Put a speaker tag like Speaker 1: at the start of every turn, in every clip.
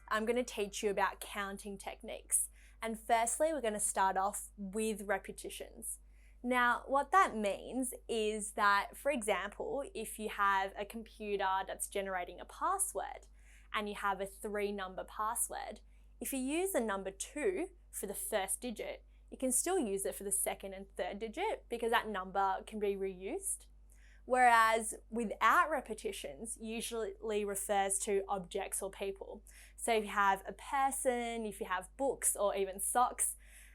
Speaker 1: I'm going to teach you about counting techniques. And firstly, we're going to start off with repetitions. Now, what that means is that, for example, if you have a computer that's generating a password and you have a 3-number password, if you use the number 2 for the first digit, you can still use it for the second and third digit because that number can be reused. Whereas without repetitions usually refers to objects or people. So if you have a person, if you have books or even socks,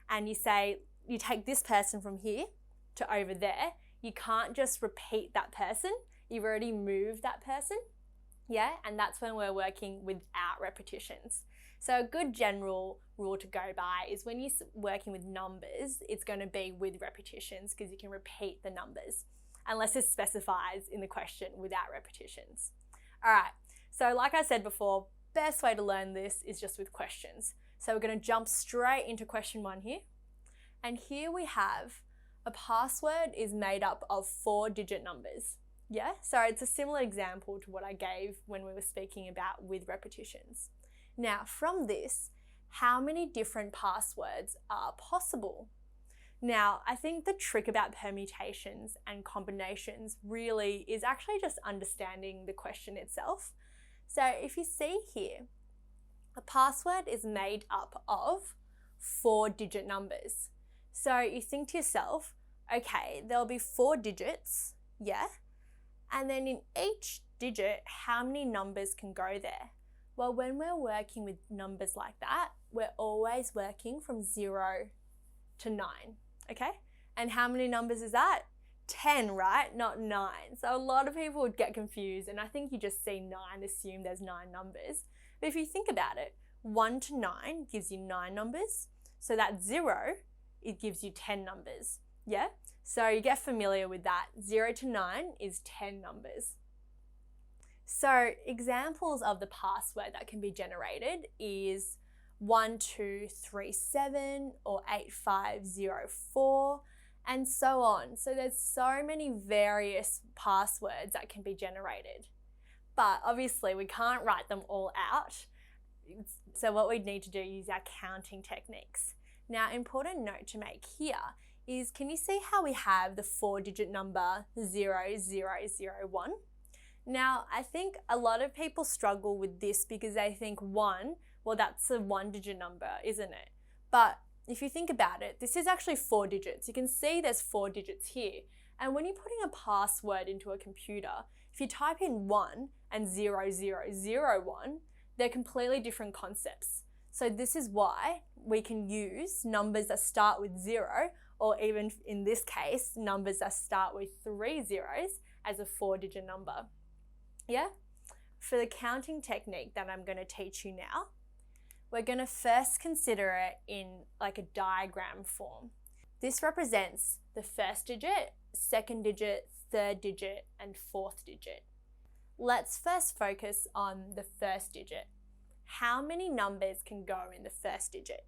Speaker 1: and you say, you take this person from here to over there, you can't just repeat that person. You've already moved that person. Yeah, and that's when we're working without repetitions. So a good general rule to go by is when you're working with numbers, it's going to be with repetitions because you can repeat the numbers, unless it specifies in the question without repetitions. All right, so like I said before, best way to learn this is just with questions. So we're going to jump straight into question 1 here. And here we have a password is made up of 4-digit numbers. Yeah, so it's a similar example to what I gave when we were speaking about with repetitions. Now, from this, how many different passwords are possible? Now, I think the trick about permutations and combinations really is actually just understanding the question itself. So if you see here, a password is made up of 4-digit numbers. So you think to yourself, okay, there'll be 4 digits, yeah? And then in each digit, how many numbers can go there? Well, when we're working with numbers like that, we're always working from 0 to 9, okay? And how many numbers is that? 10, right? Not 9. So a lot of people would get confused, and I think you just see 9, assume there's 9 numbers. But if you think about it, 1 to 9 gives you 9 numbers. So that 0, it gives you 10 numbers, yeah? So you get familiar with that. 0 to 9 is 10 numbers. So examples of the password that can be generated is 1237 or 8504 and so on. So there's so many various passwords that can be generated. But obviously we can't write them all out. So what we need to do is our counting techniques. Now, important note to make here is, can you see how we have the 4-digit number 0001? Now, I think a lot of people struggle with this because they think 1, well, that's a 1-digit number, isn't it? But if you think about it, this is actually 4 digits. You can see there's 4 digits here. And when you're putting a password into a computer, if you type in 1 and 0001, they're completely different concepts. So this is why we can use numbers that start with 0, or even in this case, numbers that start with 3 zeros as a 4-digit number. Yeah? For the counting technique that I'm going to teach you now, we're going to first consider it in like a diagram form. This represents the first digit, second digit, third digit, and fourth digit. Let's first focus on the first digit. How many numbers can go in the first digit?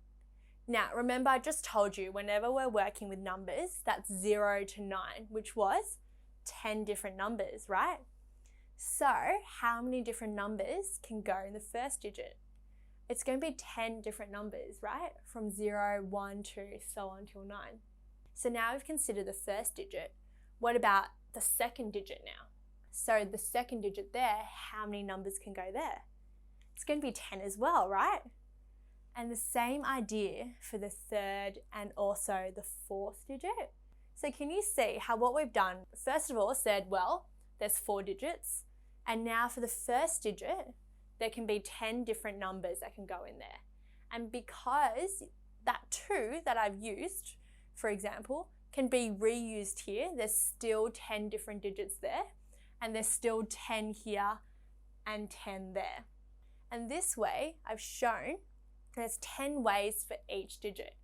Speaker 1: Now, remember I just told you whenever we're working with numbers, that's 0 to 9, which was 10 different numbers, right? So how many different numbers can go in the first digit? It's going to be 10 different numbers, right? From 0, 1, 2, so on till 9. So now we've considered the first digit. What about the second digit now? So the second digit there, how many numbers can go there? It's going to be 10 as well, right? And the same idea for the third and also the fourth digit. So can you see how what we've done, first of all, said, well, there's 4 digits. And now for the first digit, there can be 10 different numbers that can go in there. And because that 2 that I've used, for example, can be reused here, there's still 10 different digits there, and there's still 10 here and 10 there. And this way, I've shown there's 10 ways for each digit.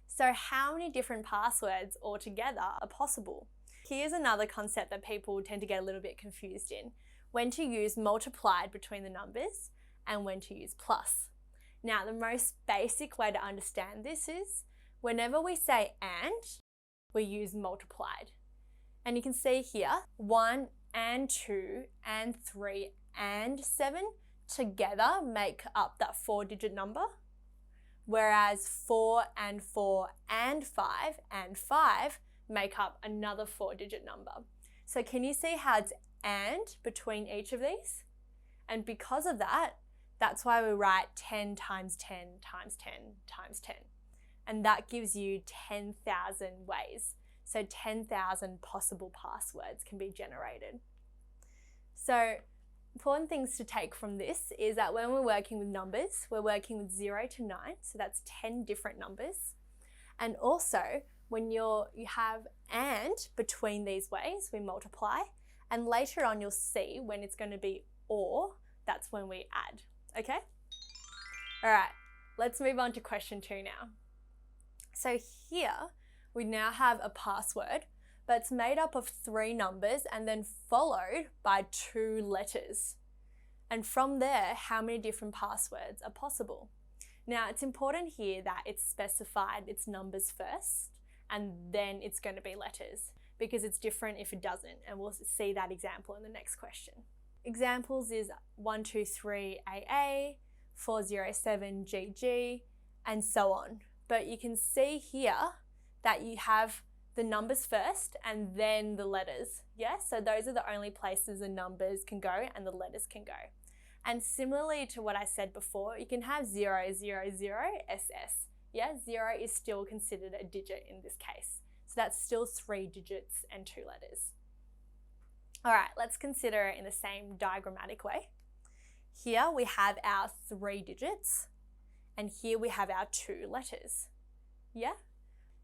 Speaker 1: So how many different passwords altogether are possible? Here's another concept that people tend to get a little bit confused in: when to use multiplied between the numbers and when to use plus. Now, the most basic way to understand this is whenever we say and, we use multiplied. And you can see here, 1 and 2 and 3 and 7, together make up that 4-digit number, whereas 4 and 4 and 5 make up another 4-digit number. So can you see how it's and between each of these? And because of that, that's why we write 10 times 10 times 10 times 10. And that gives you 10,000 ways. So 10,000 possible passwords can be generated. So important things to take from this is that when we're working with numbers, we're working with 0 to 9, so that's 10 different numbers. And also, when you have and between these ways, we multiply. And later on, you'll see when it's going to be or, that's when we add. Okay? All right, let's move on to question 2 now. So here, we now have a password, but it's made up of 3 numbers and then followed by 2 letters. And from there, how many different passwords are possible? Now, it's important here that it's specified its numbers first, and then it's going to be letters, because it's different if it doesn't, and we'll see that example in the next question. Examples is 123 AA, 407 GG, and so on. But you can see here that you have the numbers first and then the letters. Yes, so those are the only places the numbers can go and the letters can go. And similarly to what I said before, you can have 000 SS. Yeah, 0 is still considered a digit in this case. So that's still 3 digits and 2 letters. All right, let's consider it in the same diagrammatic way. Here we have our 3 digits, and here we have our 2 letters. Yeah?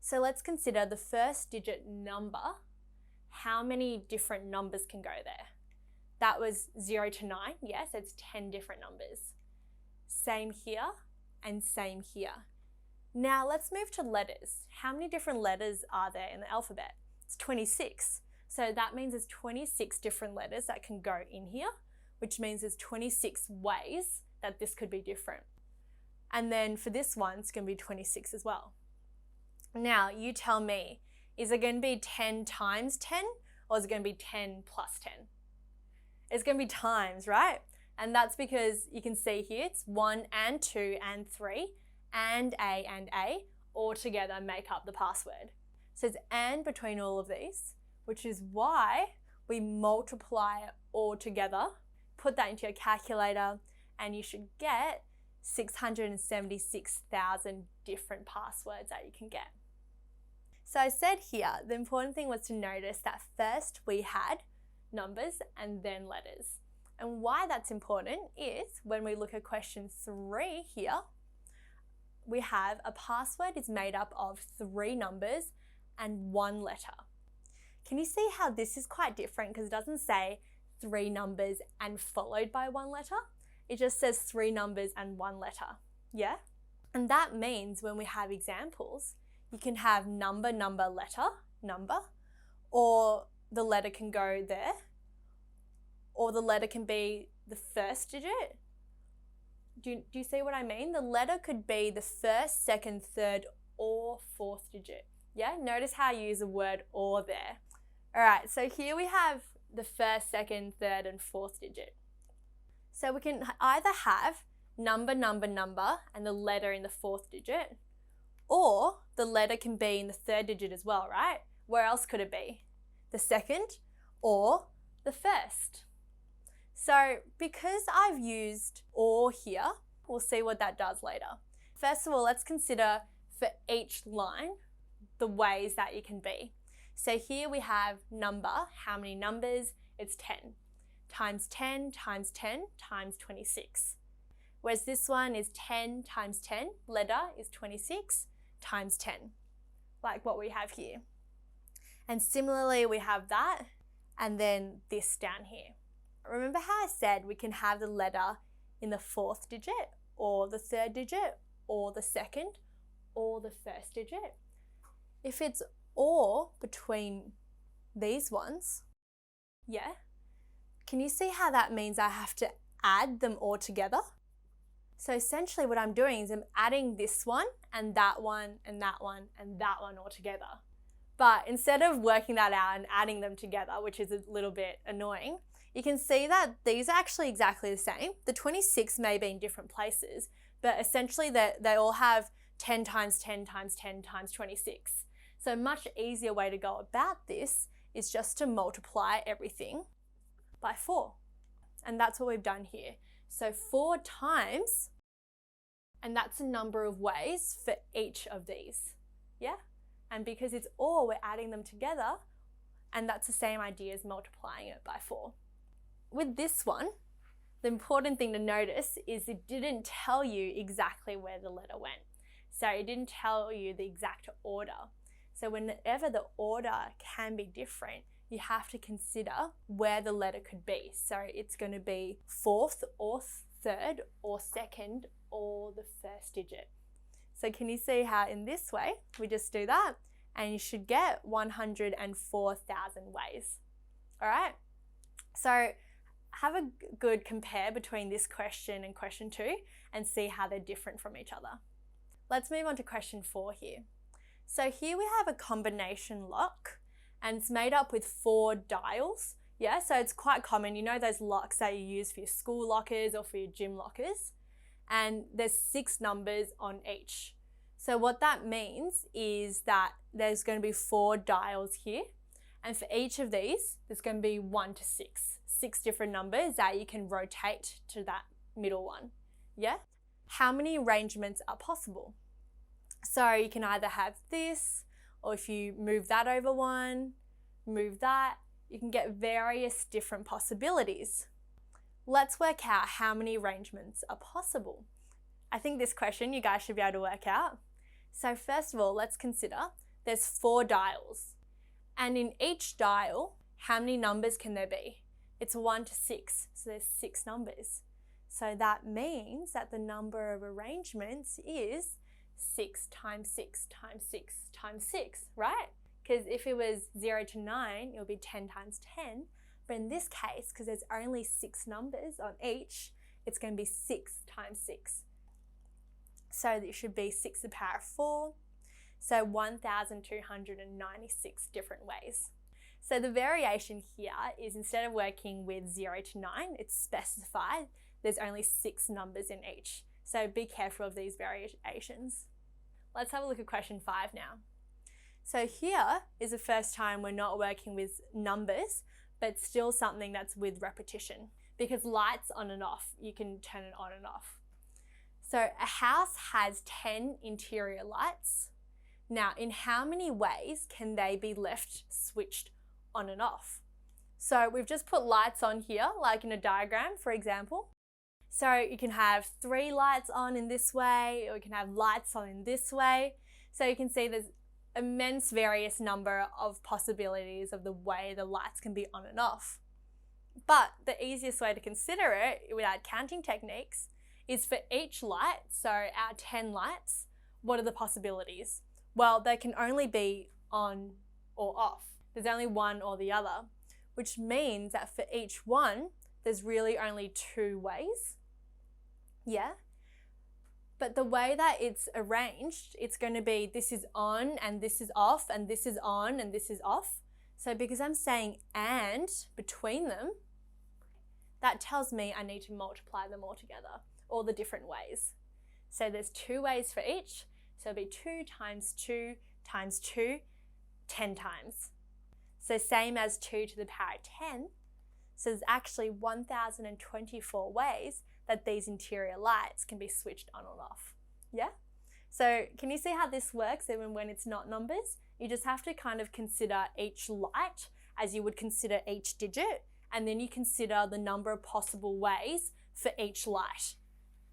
Speaker 1: So let's consider the first digit number. How many different numbers can go there? That was 0 to 9, yes, it's 10 different numbers. Same here and same here. Now let's move to letters. How many different letters are there in the alphabet? It's 26. So that means there's 26 different letters that can go in here, which means there's 26 ways that this could be different. And then for this one, it's going to be 26 as well. Now, you tell me, is it going to be 10 times 10 or is it going to be 10 plus 10? It's going to be times, right? And that's because you can see here it's 1 and 2 and 3 and A all together make up the password. So it's and between all of these, which is why we multiply it all together, put that into your calculator, and you should get 676,000 different passwords that you can get. So I said here, the important thing was to notice that first we had numbers and then letters. And why that's important is when we look at question 3 here, we have a password is made up of 3 numbers and 1 letter. Can you see how this is quite different? Because it doesn't say 3 numbers and followed by 1 letter. It just says 3 numbers and 1 letter. Yeah? And that means when we have examples, you can have number, letter, number, or the letter can go there, or the letter can be the first digit. Do you see what I mean? The letter could be the first, second, third, or 4th digit. Yeah? Notice how I use the word or there. All right, so here we have the first, second, third, and 4th digit. So we can either have number, and the letter in the 4th digit, or the letter can be in the 3rd digit as well, right? Where else could it be? The 2nd or the 1st. So because I've used or here, we'll see what that does later. First of all, let's consider for each line the ways that it can be. So here we have number, how many numbers? It's 10. Times 10 times 10 times 26. Whereas this one is 10 times 10, letter is 26 times 10, like what we have here. And similarly, we have that, and then this down here. Remember how I said we can have the letter in the 4th digit, or the 3rd digit, or the 2nd, or the 1st digit? If it's or between these ones, yeah, can you see how that means I have to add them all together? So essentially what I'm doing is I'm adding this one and that one and that one and that one all together. But instead of working that out and adding them together, which is a little bit annoying, you can see that these are actually exactly the same. The 26 may be in different places, but essentially they all have 10 times 10 times 10 times 26. So a much easier way to go about this is just to multiply everything by 4. And that's what we've done here. So 4 times, and that's a number of ways for each of these. Yeah? And because it's all, we're adding them together, and that's the same idea as multiplying it by 4. With this one, the important thing to notice is it didn't tell you exactly where the letter went. So it didn't tell you the exact order. So whenever the order can be different, you have to consider where the letter could be. So it's going to be 4th or 3rd or 2nd or the first digit. So can you see how in this way, we just do that and you should get 104,000 ways. All right? So have a good compare between this question and question 2 and see how they're different from each other. Let's move on to question 4 here. So here we have a combination lock and it's made up with 4 dials. Yeah, so it's quite common. You know those locks that you use for your school lockers or for your gym lockers? And there's 6 numbers on each. So what that means is that there's going to be 4 dials here. And for each of these, there's going to be 1 to 6. 6 different numbers that you can rotate to that middle one. Yeah? How many arrangements are possible? So you can either have this, or if you move that over 1, move that, you can get various different possibilities. Let's work out how many arrangements are possible. I think this question you guys should be able to work out. So first of all, let's consider there's 4 dials. And in each dial, how many numbers can there be? It's 1 to 6, so there's 6 numbers. So that means that the number of arrangements is 6 times 6 times 6 times 6, right? Because if it was 0 to 9, it would be 10 times 10. But in this case, because there's only 6 numbers on each, it's going to be 6 times 6. So it should be 6 to the power of 4. So 1,296 different ways. So the variation here is instead of working with 0 to 9, it's specified there's only 6 numbers in each. So be careful of these variations. Let's have a look at question 5 now. So here is the first time we're not working with numbers, but still something that's with repetition, because lights on and off, you can turn it on and off. So a house has 10 interior lights. Now, in how many ways can they be left switched on and off? So we've just put lights on here, like in a diagram, for example. So you can have 3 lights on in this way, or you can have lights on in this way. So you can see there's immense various number of possibilities of the way the lights can be on and off. But the easiest way to consider it without counting techniques is for each light, so our 10 lights, what are the possibilities? Well, they can only be on or off. There's only one or the other, which means that for each one, there's really only 2 ways. Yeah? But the way that it's arranged, it's going to be this is on and this is off and this is on and this is off. So because I'm saying and between them, that tells me I need to multiply them all together, all the different ways. So there's 2 ways for each. So it'll be 2 times 2 times 2, 10 times. So same as 2 to the power of 10. So there's actually 1,024 ways that these interior lights can be switched on or off. Yeah? So can you see how this works even when it's not numbers? You just have to kind of consider each light as you would consider each digit, and then you consider the number of possible ways for each light.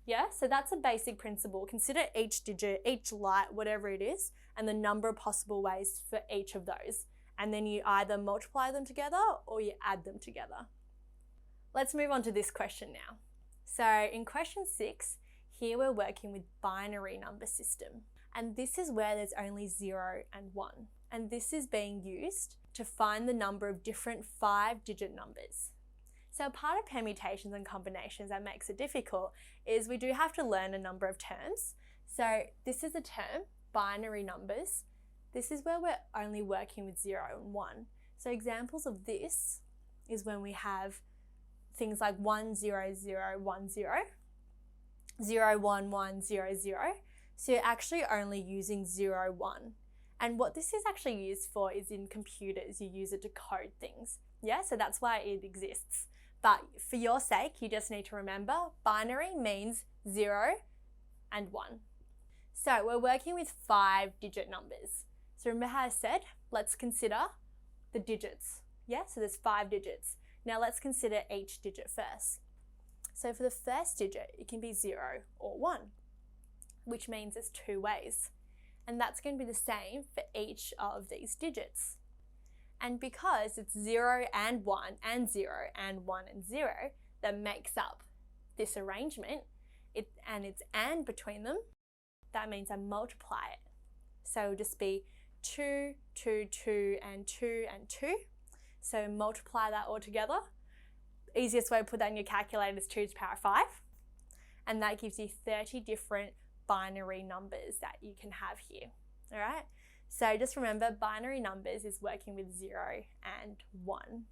Speaker 1: Yeah, so that's a basic principle. Consider each digit, each light, whatever it is, and the number of possible ways for each of those. And then you either multiply them together or you add them together. Let's move on to this question now. So in question 6, here we're working with binary number system. And this is where there's only 0 and 1. And this is being used to find the number of different 5-digit numbers. So part of permutations and combinations that makes it difficult is we do have to learn a number of terms. So this is a term, binary numbers. This is where we're only working with 0 and 1. So examples of this is when we have things like 10010, 01100. So you're actually only using 01. And what this is actually used for is in computers, you use it to code things. Yeah, so that's why it exists. But for your sake, you just need to remember binary means 0 and 1. So we're working with 5-digit numbers. So remember how I said, let's consider the digits. Yeah, so there's 5 digits. Now let's consider each digit first. So for the first digit, it can be 0 or 1, which means there's 2 ways. And that's going to be the same for each of these digits. And because it's 0 and 1 and 0 and 1 and 0 that makes up this arrangement, and it's and between them, that means I multiply it. So it'll just be 2, 2, 2, and 2, and 2. So multiply that all together. Easiest way to put that in your calculator is 2 to the power of 5. And that gives you 30 different binary numbers that you can have here. All right? So just remember, binary numbers is working with 0 and 1.